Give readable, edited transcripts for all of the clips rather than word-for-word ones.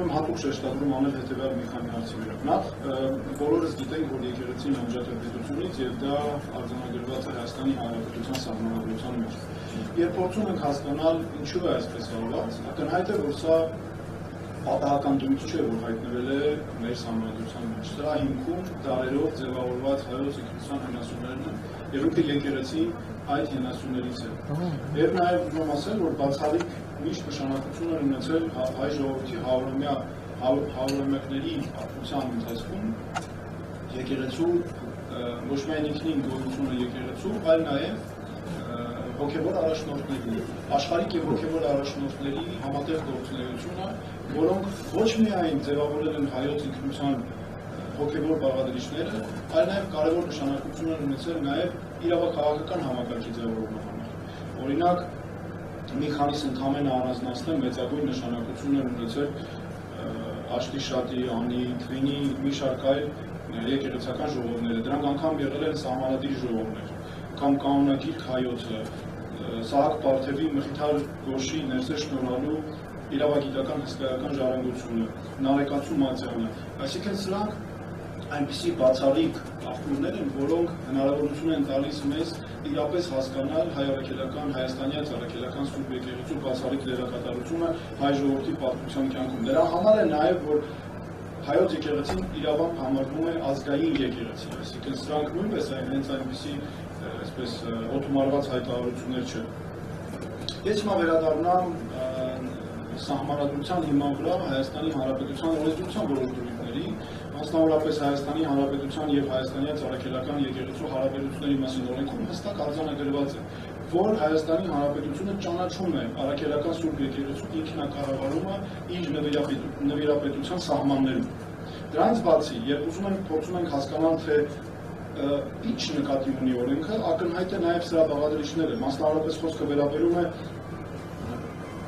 եմ հատուկ շեշտադրում անել հետևյալ մի քանի հարցի վրա։ Նախ բոլորս գիտենք, որ եկեղեցին անջատողությունից եւ դա արձանագրված է Հայաստանի Հանրապետության Սահմանադրության մեջ։ Երբ փորձում ենք հասկանալ ինչու է այսպես արված, ակնհայտ է, որ սա պատահական դույց չէ, որ հայտնվել է մեր Սահմանադրության մեջ։ Սրա հիմքում դարերով ձևավորված հայոց եկեղեցական հենասյուներն են, եւ ինքը եկեղեցին այդ հենասյուներից է։ Եվ նաեւ ուզում եմ ասել, որ բացառիկ միշտ նշանակություն է ունեցել հայ ժողովրդի հարյուրամյակների պատմության ընթացքում եկեղեցու ոչ միայն ինքնին գոյությունը եկեղեցու, այլ նաեւ հոգևոր առաջնորդների, աշխարհիկ եւ հոգևոր առաջնորդների համատեղ գործունեությունը, որոնք ոչ միայն ձևավորել են հայոց ինքնության հոգևոր բաղադրիչները, այլ նաեւ կարևոր նշանակություն են ունեցել նաեւ իրավաքաղաքական համակարգի ձևավորման համար։ Օրինակ, մի քանիսը ընդհանրապես առանձնացնեմ, մեծագույն նշանակություն են ունեցել Աշտիշատի, Անի, Քվինի, մի շարք այլ եկեղեցական ժողովները, դրանք անգամ եղել են սահմանադիր ժողովներ, կամ կանոնագիր հայոցը, Սահակ Պարթևի Մխիթար Գոշի ներսեր շնորհալու իրավագիտական հսկայական ժառանգությունը, Նարեկացու Մատյանը, այսինքն սրանք այնպիսի բացառիկ աղբյուրներ են, որոնք հնարավորություն են տալիս մեզ իրապես հասկանալ հայ-առաքելական, հայաստանյան առաքելական Սուրբ եկեղեցու բացառիկ դերակատարությունը հայ ժողովրդի պատմության կյանքում։ Դրա համար է նաև, որ հայոց եկեղեցին իրավամբ համարվում է ազգային եկեղեցի, այսինքն սրանք նույնպես հենց այնպիսի այսպես օտոմարված հայտարարություններ չէ։ Ես հիմա վերադառնամ Սահմանադրության հիման վրա Հայաստանի Հանրապետության օրենսդրության որոշ դրույթների, մասնավորապես Հայաստանի Հանրապետության եւ հայաստանյան առաքելական եկեղեցու հարաբերությունների մասին օրենքում հստակ արձանագրված է, որ Հայաստանի Հանրապետությունը ճանաչում է առաքելական Սուրբ եկեղեցու ինքնակառավարումը իր նվիրապետության սահմաններում։ Դրանից բացի, երբ փորձում ենք հասկանալ, թե ինչ նկատի ունի օրենքը, ակնհայտ է նաև սրա բաղադրիչները, մասնավորապես խոսքը վերաբերում է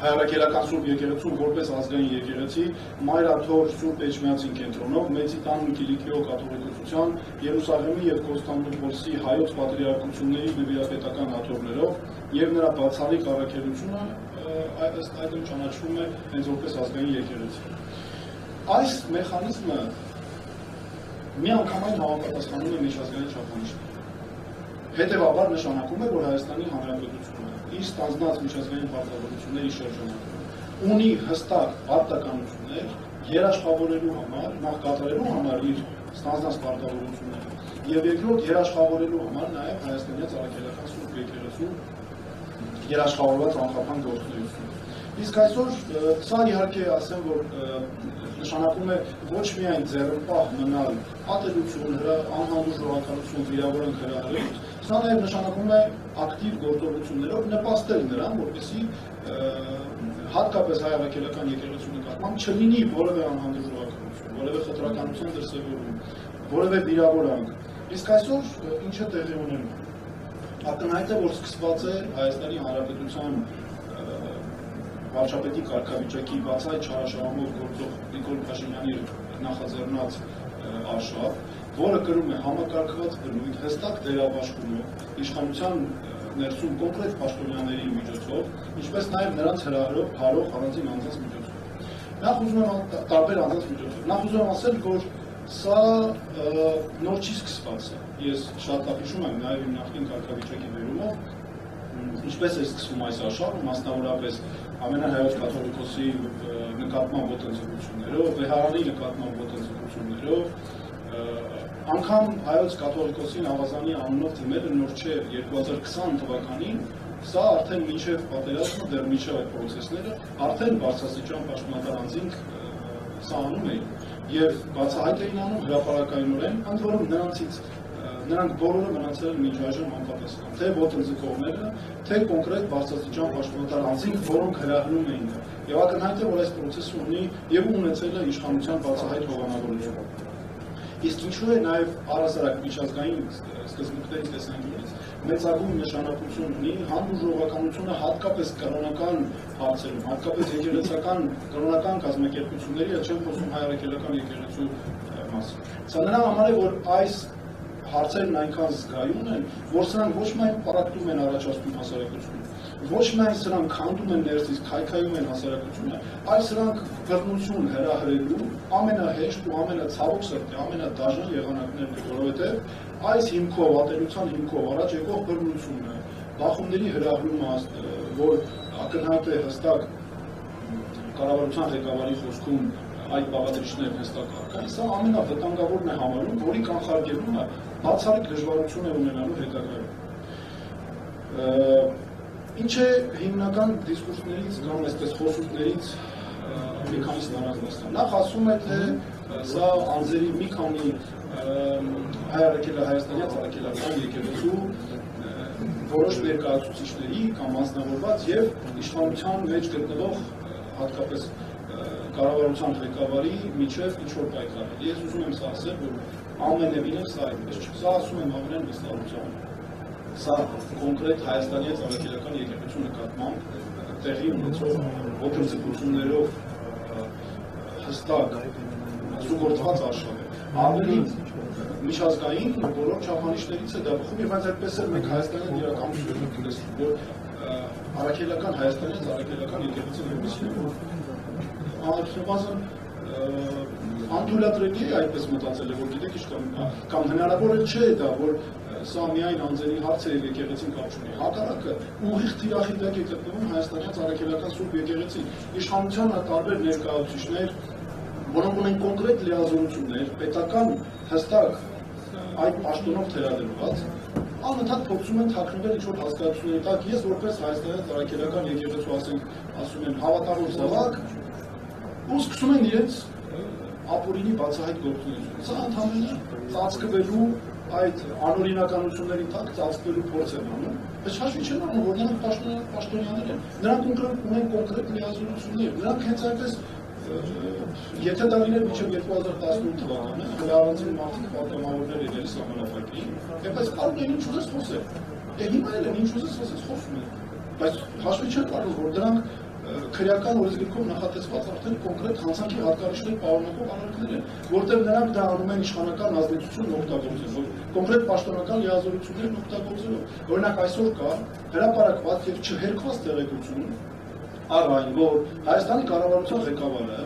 հայ-առաքելական Սուրբ եկեղեցուն որպես ազգային եկեղեցի, Մայրաթոր Սուրբ Էջմիածին կենտրոնով, Մեծի տան Կիլիկիո կաթողիկոսության, Երուսաղեմի եւ Կոնստանդնուպոլսի հայոց պատրիարքությունների նվիրապետական հատորներով եւ նրա բացառիկ առաքելությունը ըստ այդմ ճանաչվում է հենց որպես ազգային եկեղեցի։ Այս մեխանիզմը միանգամայն համապատասխանում է միջազգային չափանիշներին։ Հետևաբար նշանակում է, որ Հայաստանի Հանրապետությունը իր ստանձնած միջազգային պարտավորությունների շրջանակում ունի հստակ պարտականություններ երաշխավորելու համար, նախ կատարելու համար իր ստանձնած պարտավորությունները, եւ երկրորդ երաշխավորելու համար նաեւ հայաստանյան առաքելական Սուրբ եկեղեցու երաշխավորված անխափան գործունեությունը։ Իսկ այսօր սա իհարկե ասեմ, որ նշանակում է ոչ միայն ձեռնպահ մնալ ատելություն, անհանդուր ժողովրդականություն, վիրավորանք հրահրել, սա նաև նշանակում է ակտիվ գործողություններով նպաստել նրան, որպեսզի հատկապես հայ առաքելական եկեղեցու նկատմամբ չլինի որևէ անհանդուր ժողովրդականություն, որևէ խտրականության դրսևորում, որևէ վիրավորանք։ Իսկ այսօր ինչ է տեղի ունենում։ Ակնհայտ է, որ սկսված է Հայաստանի Հանրապետության վարչապետի կարգավիճակի բացահայտ չարաշահումով գործող Նիկոլ Փաշինյանի նախաձեռնած արշավ, որը կրում է համակարգված բնույթ, հստակ դերաբաշխումով, իշխանության ներսում կոնկրետ պաշտոնյաների միջոցով, ինչպես նաև նրանց հրահրող հարող առանձին անձանց միջոցով։ Նախ ուզում եմ տարբեր անձանց միջոցով։ Նախ ուզում եմ ասել, որ սա նոր չի սկսված։ Ես շատ լավ հիշում եմ նաև իմ նախկին կարգավիճակի վերումով, ինչպես է սկսվում այս արշավը, մասնավորապես ամենահայոց կաթողիկոսի նկատմամբ ոտնձգություններով, Վեհարանի նկատմամբ ոտնձգություններով, անգամ հայոց կաթողիկոսին ավազանի անունով դիմելը նոր չէ 2020 թվականին, սա արդեն մինչև պատերազմը, դեռ մինչև այդ պրոցեսները, արդեն բարձրաստիճան պաշտոնատար անձինք սա անում էին եւ բացահայտ էին անում հրապարակայնորեն, ընդ որում նրանք բոլորը մնացել են մինչ այժմ անպատասխան, թե ոտնձգողները, թե կոնկրետ բարձրաստիճան պաշտոնատար անձինք, որոնք հրահրում էին դա։ Եվ ակնհայտ է, որ այս պրոցեսը ունի եւ ունեցել է իշխանության բացահայտ հովանավորություն։ Իսկ ինչու է նաեւ առհասարակ միջազգային սկզբունքներից տեսանկյունից մեծագույն նշանակություն ունի հանդուրժ ժողովականությունը հատկապես կրոնական հարցերում, հատկապես եկեղեցական կրոնական կազմակերպությունների, չեմ խոսում հայ առաքելական եկեղեցու մասին։ Սա նրա համար է, որ այս հարցերն այնքան զգայուն են, որ սրանք ոչ միայն պարակտում են առաջացնում հասարակությունում, ոչ միայն սրանք քանդում են ներսից, քայքայում են հասարակությունը, այլ սրանք բռնություն հրահրելու ամենահեշտ ու ամենացավոք սրտի, ամենադաժան եղանակներն են, որովհետև այս հիմքով, ատելության հիմքով առաջ եկող բռնությունը, բախումների հրահրումը, որ ակնհայտ է հստակ կառավարության ղեկավարի խոսքում այդ բաղադրիչներն հստակ արկա, սա ամենավտանգավորն է համարում, որի կանխարգելումը բացառիկ դժվարություն է ունենալու հետագայում։ Ինչ է հիմնական դիսկուրսներից կամ այսպես խոսություններից մի քանիսն առանձնացնել։ Նախ ասում է, թե սա անձերի մի քանի հայաստանյան առաքելական եկեղեցու որոշ ներկայացուցիչների կամ անձնավորված եւ իշխանության մեջ գտնվող հատկապես կառավարության ղեկավարի միջև ինչ-որ պայքար է։ Ես ուզում եմ սա ասել, որ ամենևին սա այդպես չէ։ Սա ասում եմ ամենայն վստահությամբ։ Սա կոնկրետ հայաստանյան առաքելական եկեղեցու նկատմամբ տեղի ունեցող ոտնձգություններով հստակ սուգորդված արշավ է։ Ավելի միջազգային բոլոր չափանիշներից է դա բխում, եւ այդպես էլ մենք հայաստանյան իրականությունը գտնում, որ առաքելական հայաստանյան առաքելական եկեղեցին այնպեսին է, որ անհրաժեշտ անթույլատրելի է այդպես մտածել, որ գիտեք ինչ կամ հնարավոր չէ դա, որ սա միայն անձերի հարց է եկեղեցին կապ չունի։ Հակառակը ուղիղ թիրախի տակ է գտնվում հայաստանյան առաքելական սուրբ եկեղեցին։ Իշխանության տարբեր ներկայացուցիչներ, որոնք ունեն կոնկրետ լիազորություններ, պետական հստակ այդ պաշտոնով թերադրված, անընդհատ փորձում են թաքնվել ինչ-որ հասկացությունների տակ։ Ես որպես հայաստանյան առաքելական եկեղեցու ասում եմ հավատալու զավակ, ու սկսում են իրենց ապօրինի բացահայտ գործունեությունը։ Սա ընդհանրապես ծածկվելու այդ անօրինականությունների տակ ծածկվելու փորձ են անում, բայց հաշվի չեն առնում, որ նրանք պաշտոնյաներ են, նրանք ունեն կոնկրետ լիազորություններ, նրանք հենց այնպես, եթե դա լիներ մինչև 2018 թվականը, հրավառացին մարդիկ պատգամավորներ եղել սահմանափակին, բայց կարող են ինչ ուզես խոսել, հիմա էլ են ինչ ուզես խոսում են, բայց հաշվի չեն առնում, որ դրանք քրեական օրենսգրքում նախատեսված արդեն կոնկրետ հանցանքի հատկանիշներ պարունակող արարքներ են, որտեղ նրանք դա անում են իշխանական ազդեցությունն օգտագործելով, կոնկրետ պաշտոնական լիազորություններն օգտագործելով։ Օրինակ այսօր կա հրապարակված եւ չհերքված տեղեկություն առ այն, որ Հայաստանի կառավարության ղեկավարը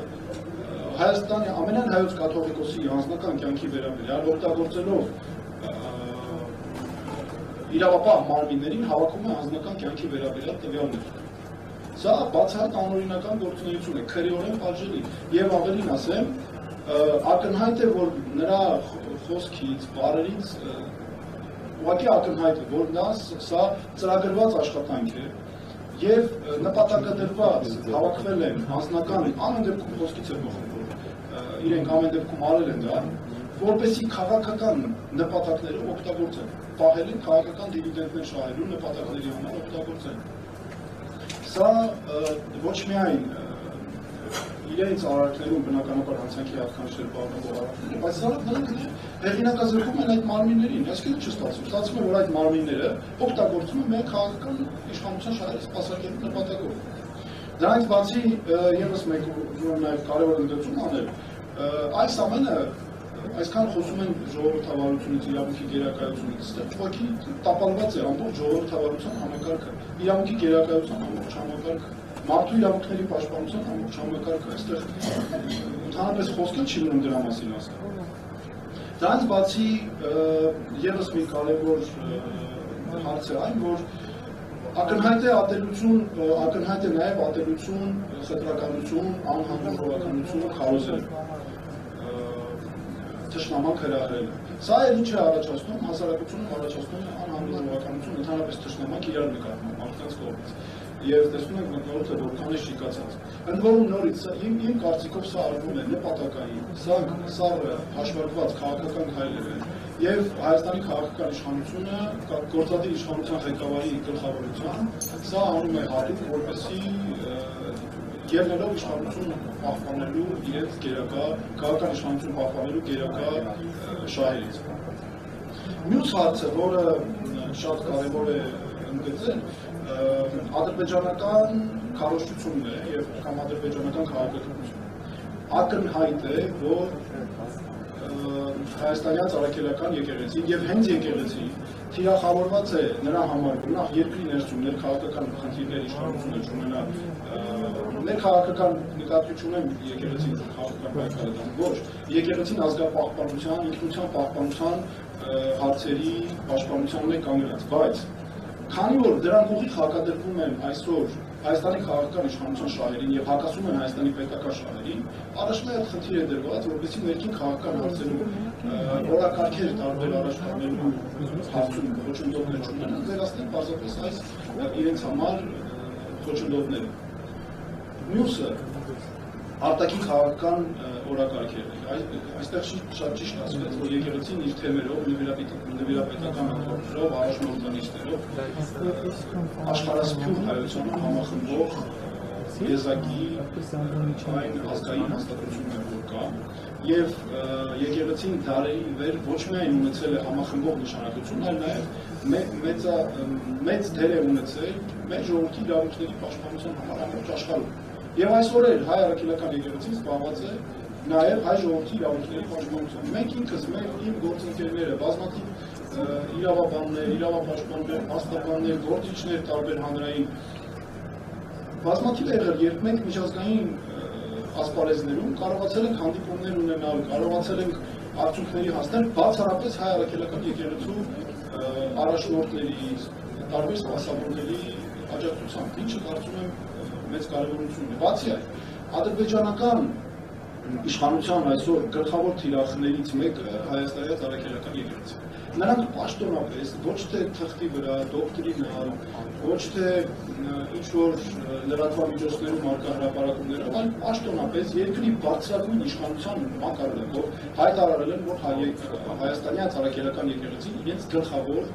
Հայաստանի ամենայն հայոց կաթողիկոսի անձնական կյանքի վերաբերյալ օգտագործելով իրավապահ մարմիններին հավաքում է անձնական կյանքի վերաբերյալ տվյալներ։ Սա բացահայտ անօրինական գործունեություն է, քրեորեն պատժելի, եւ ավելին ասեմ, ակնհայտ է, որ նրա խոսքից, բառերից ուղղակի ակնհայտ է, որ սա ծրագրված աշխատանք է եւ նպատակադրված հավաքվել են անձնական ամեն դեպքում խոսքից է մխում, որ իրենք ամեն դեպքում արել են դա, որպեսզի քաղաքական նպատակները օգտագործեն, պահել են քաղաքական դիվիդենդներ շահելու նպատակների համար օգտագործեն։ Սա ոչ միայն իրենց արարքներում բնականաբար հանցանքի հատկանիշներ պարունակող արարքներ, բայց նրանք հեղինակազրկում են այդ մարմիններին, այսինքն չի ստացվում։ Ստացվում է, որ այդ մարմինները օգտագործում են միայն քաղաքական իշխանության շահերը սպասարկելու նպատակով։ Դրանից բացի եւս մեկ ուզում եմ նաեւ կարևոր ընդգծում անել, այս ամենը այսքան խոսում են ժողովրդավարությունից, իրավունքի գերակայությունից, ուղղակի տապալված է ամբողջ ժողովրդավարության համակարգը, իրավունքի գերակայության ամբողջ համակարգը, մարդու իրավունքների պաշտպանության ամբողջ համակարգը, այստեղ ընդհանրապես խոսքը չի մնում դրա մասին ասել։ Դրանից բացի եւս մի կարևոր հարց է այն, որ ակնհայտ է ատելություն, ակնհայտ է նաեւ ատելություն, խտրականություն, անհանդուրժողականություն քարոզել թշնամանք հրահրելը։ Սա էլ ինչ է առաջացնում, հասարակությունում առաջացնում է անհանդուրժողականություն, ընդհանրապես թշնամանք իրար նկատմամբ մարդկանց կողմից։ Եվ տեսնում ենք մտնոլորտը որքան է շիկացած։ Ընդ որում նորից իմ կարծիքով սա արվում է նպատակային, սա հաշվարկված քաղաքական քայլեր են, եւ Հայաստանի քաղաքական իշխանությունը գործադիր իշխանության ղեկավարի գլխավորությամբ սա անում է հատուկ, որպեսզի ելնելով իշխանություն պահպանելու իրենց գերակա, քաղաքական իշխանություն պահպանելու գերակա շահերից։ Մյուս հարցը, որը շատ կարևոր է ընդգծել, ադրբեջանական քարոզչությունն է եւ կամ ադրբեջանական քաղաքականություն։ Ակնհայտ է, որ հայաստանյան առաքելական եկեղեցին եւ հենց եկեղեցին թիրախավորված է նրա համար, որ նախ երկրի ներսում ներքաղաքական խնդիրներ իշխանությունը չունենա, ներքաղաքական նկատի ունեմ եկեղեցին քաղաքական պայքարը, ոչ եկեղեցին ազգապահպանության, ինքնության պահպանության հարցերի պաշտպանության մեջ կանգնած, բայց քանի որ դրանք ուղիղ հակադրվում են այսօր Հայաստանի քաղաքական իշխանության շահերին եւ հակասում են Հայաստանի պետական շահերին, առաջնային այդ խնդիր է դրված, որպեսզի ներքին քաղաքական հարցերում օրակարգեր տարբեր առաջնորդներու հարցում խոչընդոտներ չունենան, վերացնեն պարզապես այս իրենց համար խոչընդոտները։ Մյուսը արտաքին քաղաքական օրակարգերն են։ Այստեղ շատ ճիշտ ասվեց, որ եկեղեցին իր թեմերով, նվիրապետական անդրադառնալով, առաջնորդանիշներով աշխարհասփյուռ հայությանը համախմբող եզակի այն ազգային հաստատությունն է, որ կա, եւ եկեղեցին դարերի վեր ոչ միայն ունեցել է համախմբող նշանակություն, այլ նաեւ մեծ դեր է ունեցել մեր ժողովրդի իրավունքների պաշտպանության համար ամբողջ աշխարհում։ Եվ այսօր էլ հայ առաքելական եկեղեցին զբաղված է նաև հայ ժողովրդի իրավունքների պաշտպանությամբ։ Մենք ինքս իմ գործընկերները, բազմաթիվ իրավաբաններ, իրավապաշտպաններ, փաստաբաններ, գործիչներ տարբեր հանրային բազմաթիվ եղել, երբ մենք միջազգային ասպարեզներում կարողացել ենք հանդիպումներ ունենալ, կարողացել ենք արդյունքների հասնել բացառապես հայ առաքելական եկեղեցու առաջնորդների, տարբեր սպասավորների աջակցությամբ, ինչը կարծում եմ մեծ կարևորություն է։ Բացի այդ, ադրբեջանական իշխանության այսօր գլխավոր թիրախներից մեկը Հայաստանի առաքելական եկեղեցին։ Նրանք պաշտոնապես ոչ թե թղթի վրա, դոկտրինալ, ոչ թե ինչ-որ լրատվամիջոցներում արկա հրապարակումներով, այլ պաշտոնապես երկրի բարձրագույն իշխանության մակարդակով հայտարարել են, որ Հայաստանի առաքելական եկեղեցին իրենց գլխավոր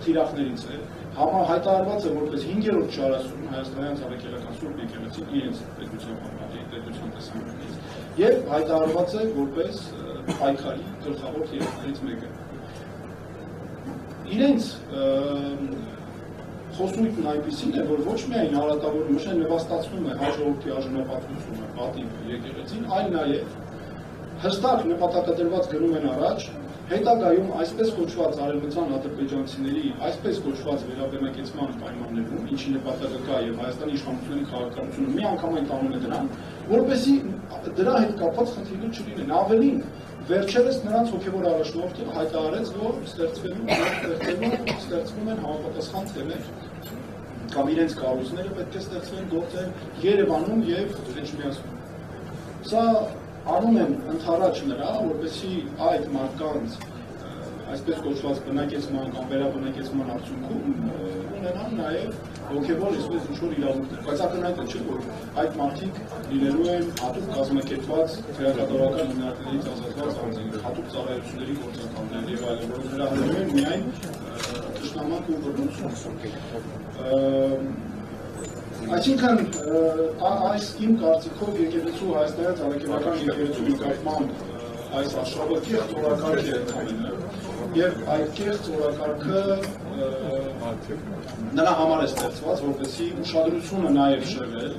թիրախներից է, հայտարարված է որպես 5-րդ շարասյուն Հայաստանյան առաքելական Սուրբ եկեղեցին իրենց պետության համատեղ պետության տեսանկյունից եւ հայտարարված է որպես պայքարի գլխավոր թիրախներից մեկը։ Իրենց խոսունքն այնպեսին է, որ ոչ միայն հարատավորում է նվաստացնում է հայ ժողովրդի արժանապատվությունը, պատիվը եկեղեցին, այլ նաեւ հստակ նպատակադրված գնում են առաջ հետագայում այսպես կոչված արևմտյան ադրբեջանցիների այսպես կոչված վերաբնակեցման պայմաններում, ինչի նպատակը կա եւ Հայաստանի իշխանությունների քաղաքականությունը միանգամայն տանում է դրան, որպեսզի դրա հետ կապված խնդիրներ չլինեն։ Ավելին, վերջերս նրանց հոգեվոր առաջնորդը հայտարարեց, որ ստեղծվում են համապատասխան թեմեր կամ իրենց կառույցները պետք է ստեղծվեն գործեն Երևանում եւ Էջմիածնում։ Սա անում են ընդառաջ նրա, որպեսզի այդ մարդկանց այսպես կոչված բնակեցման կամ վերաբնակեցման արդյունքում ունենան նաև հոգևոր այսպես ինչ-որ իրավունքներ, բայց ակնհայտ է, չէ՞, որ այդ մարդիկ լինելու են հատուկ կազմակերպված քրեակատարական հիմնարկներից ազատված անձինք, հատուկ ծառայությունների գործընկերներ եւ այլն, որոնք հրահրում են միայն ճշտամանք ու բռնություն։ Այսինքն այս իմ կարծիքով եկեղեցու Հայաստանի առաքելական եկեղեցու նկատմամբ այս աշխարհը կեղծ օրակարգ է ընդամենը եւ այդ կեղծ օրակարգը նրա համար է ստեղծված, որպեսզի ուշադրությունը նաեւ շեղել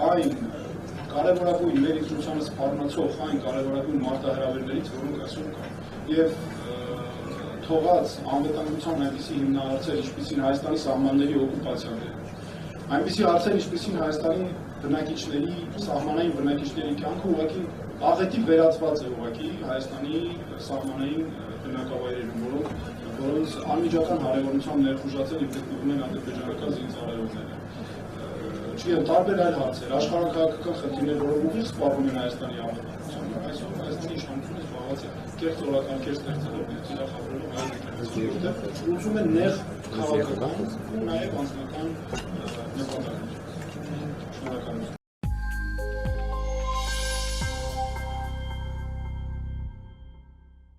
այն կարևորագույն մեր ինքնությանը սպառնացող այն կարևորագույն մարտահրավերներից, որոնք այսօր կան եւ թողած անվտանգության այնպիսի հիմնահարցեր, ինչպիսին Հայաստանի սահմանների օկուպացիան է, այնպիսի հարցեր, ինչպիսին Հայաստանի բնակիչների, սահմանային բնակիչների կյանքը ուղղակի աղետի վերածված է ուղղակի Հայաստանի սահմանային բնակավայրերում, որոնց անմիջական հարևանությամբ ներխուժացել եւ գտնվում են ադրբեջանական զինծառայողները։ Չգիտեմ, տարբեր այլ հարցեր, աշխարհակաղակական խնդիրներ, որոնք ուղիղ սպառնում են Հայաստանի անվտանգությանը, այսօր Հայաստանի իշխանությունը զբաղված է կեղծ օրակարգեր ստեղծելով եւ թիրախավորելով այլ եկեղեցիներ, որտեղ ուզում են նեղ քաղաքական ու նաեւ անձնական նպատակներ։ Շնորհակալություն։